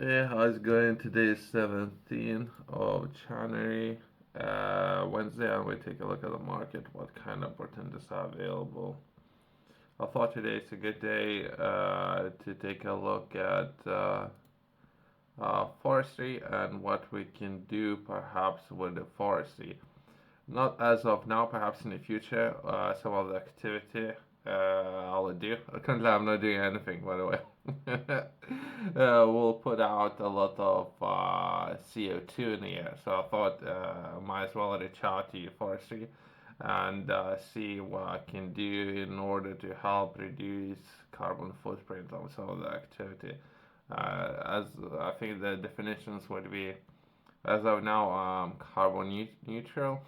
Yeah, how's it going? Today is 17th of January, Wednesday, and we take a look at the market, what kind of opportunities are available. I thought today is a good day to take a look at forestry and what we can do perhaps with the forestry. Not as of now, perhaps in the future, some of the activity I'll do. Currently, I'm not doing anything, by the way. We'll put out a lot of CO2 in the air, so I thought might as well reach out to you, forestry, and see what I can do in order to help reduce carbon footprint of some of the activity. As I think the definitions would be, as of now, carbon neutral.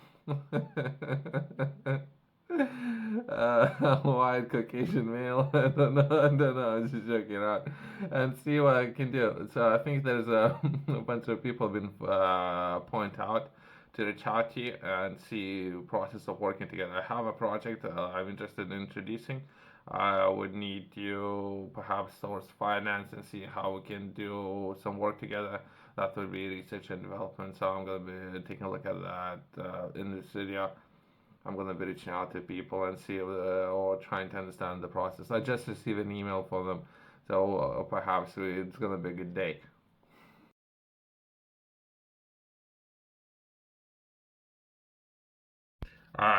White Caucasian male. I don't know. I don't know. I'm just joking around, and see what I can do. So I think there's a bunch of people been point out to reach out to you and see process of working together. I have a project I'm interested in introducing. I would need you perhaps source finance and see how we can do some work together. That would be research and development. So I'm gonna be taking a look at that in this video. I'm gonna be reaching out to people and see or trying to understand the process. I just received an email from them, so perhaps it's gonna be a good day.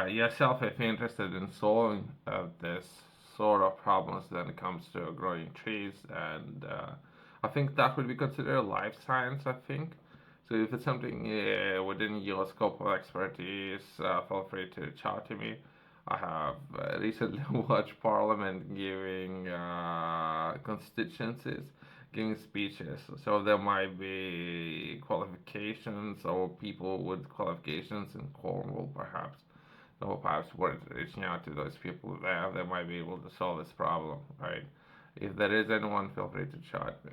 Yourself, if you're interested in solving this sort of problems when it comes to growing trees, and I think that would be considered a life science. I think so. If it's something within your scope of expertise, feel free to reach out to me. I have recently watched Parliament giving constituencies, giving speeches. So there might be qualifications or people with qualifications in Cornwall, perhaps. So perhaps worth reaching out to those people there. They might be able to solve this problem, right? If there is anyone, feel free to chat me.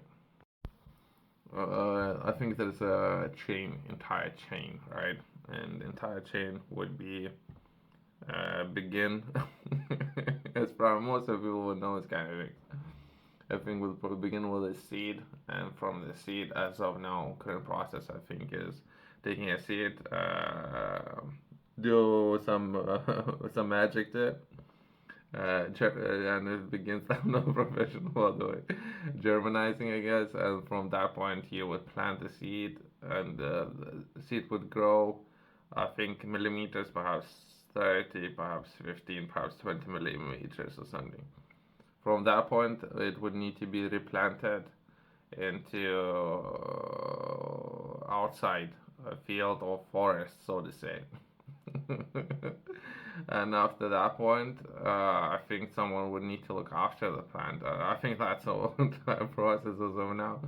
I think there's a chain, entire chain, right? And the entire chain would be begin. As probably most of people would know, it's kind of like everything will probably begin with a seed, and from the seed, as of now, current process I think is taking a seed, do some some magic to it, and it begins. I'm not professional by the way, germinizing I guess, and from that point you would plant the seed, and the seed would grow. I think millimeters, perhaps 30, perhaps 15, perhaps 20 millimeters or something. From that point, it would need to be replanted into outside a field or forest, so to say. And after that point, I think someone would need to look after the plant. I think that's a long time process as of now.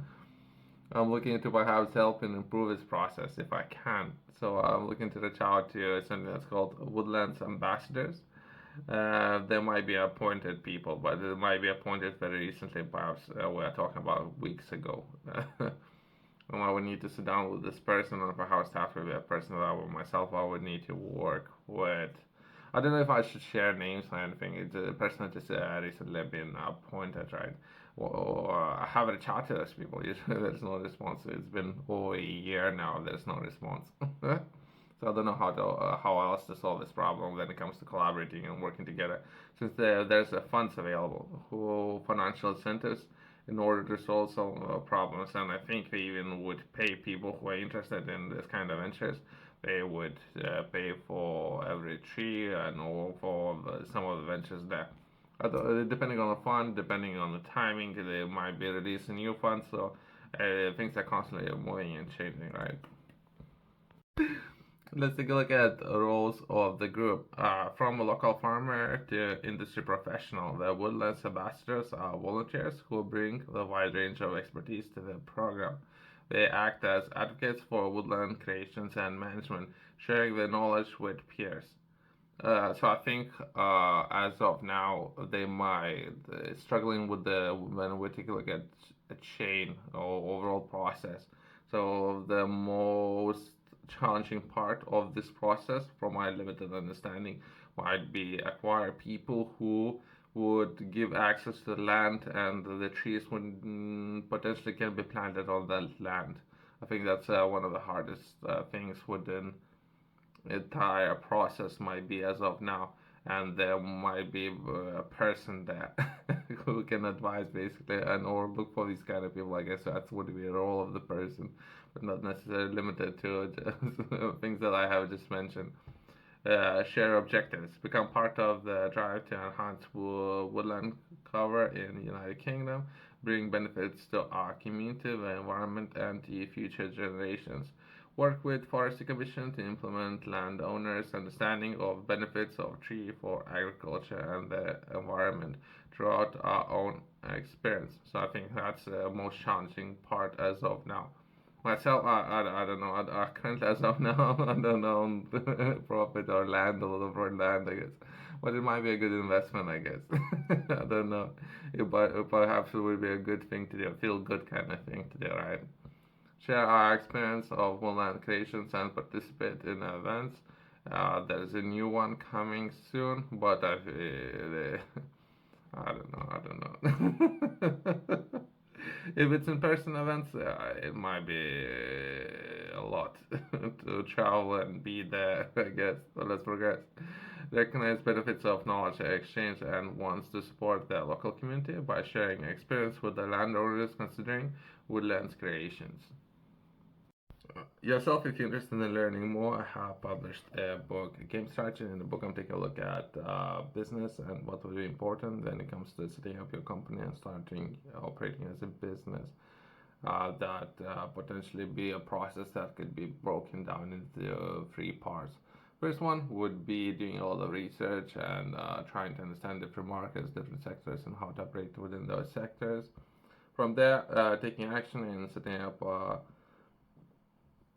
I'm looking to perhaps help and improve this process if I can. So I'm looking to reach out to something that's called Woodland Ambassadors. There might be appointed people, but they might be appointed very recently. Perhaps we're talking about weeks ago. And I would need to sit down with this person, or perhaps that would be a person that I would myself I would need to work with. I don't know if I should share names or anything. It's a person that just recently been appointed, right? Well, I haven't chatted to those people. Usually there's no response. It's been over a year now. There's no response. So I don't know how else to solve this problem when it comes to collaborating and working together. Since there's funds available, who financial incentives in order to solve some problems, and I think they even would pay people who are interested in this kind of ventures. They would pay for every tree and all for some of the ventures there. Depending on the fund, depending on the timing, they might be releasing new funds. So things are constantly moving and changing, right? Let's take a look at the roles of the group. From a local farmer to industry professional, the Woodlands Ambassadors are volunteers who bring the wide range of expertise to the program. They act as advocates for woodland creations and management, sharing their knowledge with peers. So I think as of now they might struggling with the when we take a look at a chain or overall process. So the most challenging part of this process, from my limited understanding, might be acquire people who would give access to the land, and the trees would potentially can be planted on that land. I think that's one of the hardest things within entire process might be as of now, and there might be a person that who can advise basically and or look for these kind of people. I guess that would be a role of the person, but not necessarily limited to just things that I have just mentioned. Share objectives, become part of the drive to enhance woodland cover in the United Kingdom, bring benefits to our community, the environment, and the future generations. Work with Forestry Commission to implement landowners' understanding of benefits of tree for agriculture and the environment throughout our own experience. So I think that's the most challenging part as of now. Myself, I don't know. Currently, as of now, I don't own profit or land or for land, I guess. But it might be a good investment, I guess. I don't know. Perhaps it would be a good thing to do, feel good kind of thing to do, right? Share our experience of woodland creations and participate in events. There is a new one coming soon, but I don't know. I don't know. If it's in person events, it might be a lot to travel and be there, I guess. But let's progress. Recognize benefits of knowledge exchange and wants to support the local community by sharing experience with the landowners considering woodlands creations. Yourself, if you're interested in learning more, I have published a book, Game Strategy. In the book, I'm taking a look at business and what will be important when it comes to setting up your company and starting operating as a business. That potentially be a process that could be broken down into three parts. First one would be doing a lot of research and trying to understand different markets, different sectors, and how to operate within those sectors. From there, taking action and setting up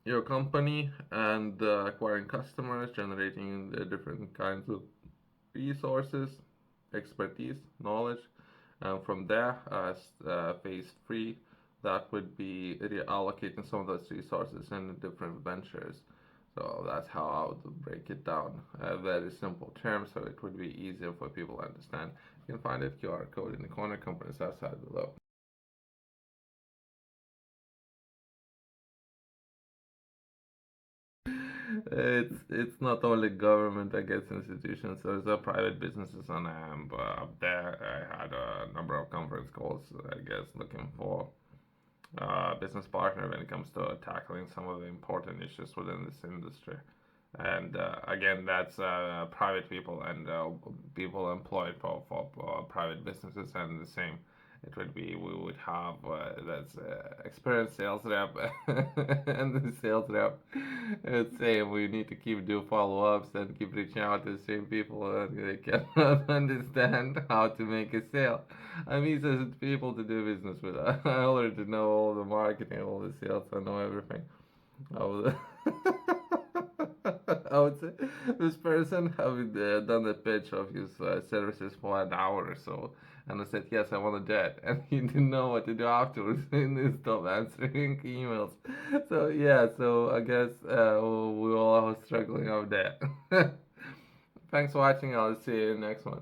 your company and acquiring customers, generating the different kinds of resources, expertise, knowledge, and from there, phase three, that would be reallocating some of those resources in different ventures. So that's how I would break it down. A very simple terms, so it would be easier for people to understand. You can find it QR code in the corner, companies outside below. It's not only government, I guess, institutions. There's private businesses on AMP up there. I had a number of conference calls, I guess, looking for business partner when it comes to tackling some of the important issues within this industry. And again, that's private people and people employed for private businesses, and the same. It would be we would have that's experienced sales rep, and the sales rep would say we need to keep do follow ups and keep reaching out to the same people, and they cannot understand how to make a sale. I'm easy as people to do business with. I already know all the marketing, all the sales, I know everything. I would, I would say this person having done the pitch of his services for an hour or so, and I said yes, I want to do it, and he didn't know what to do afterwards, and he stopped answering emails. So yeah, so I guess we all are struggling out there. Thanks for watching. I'll see you in the next one.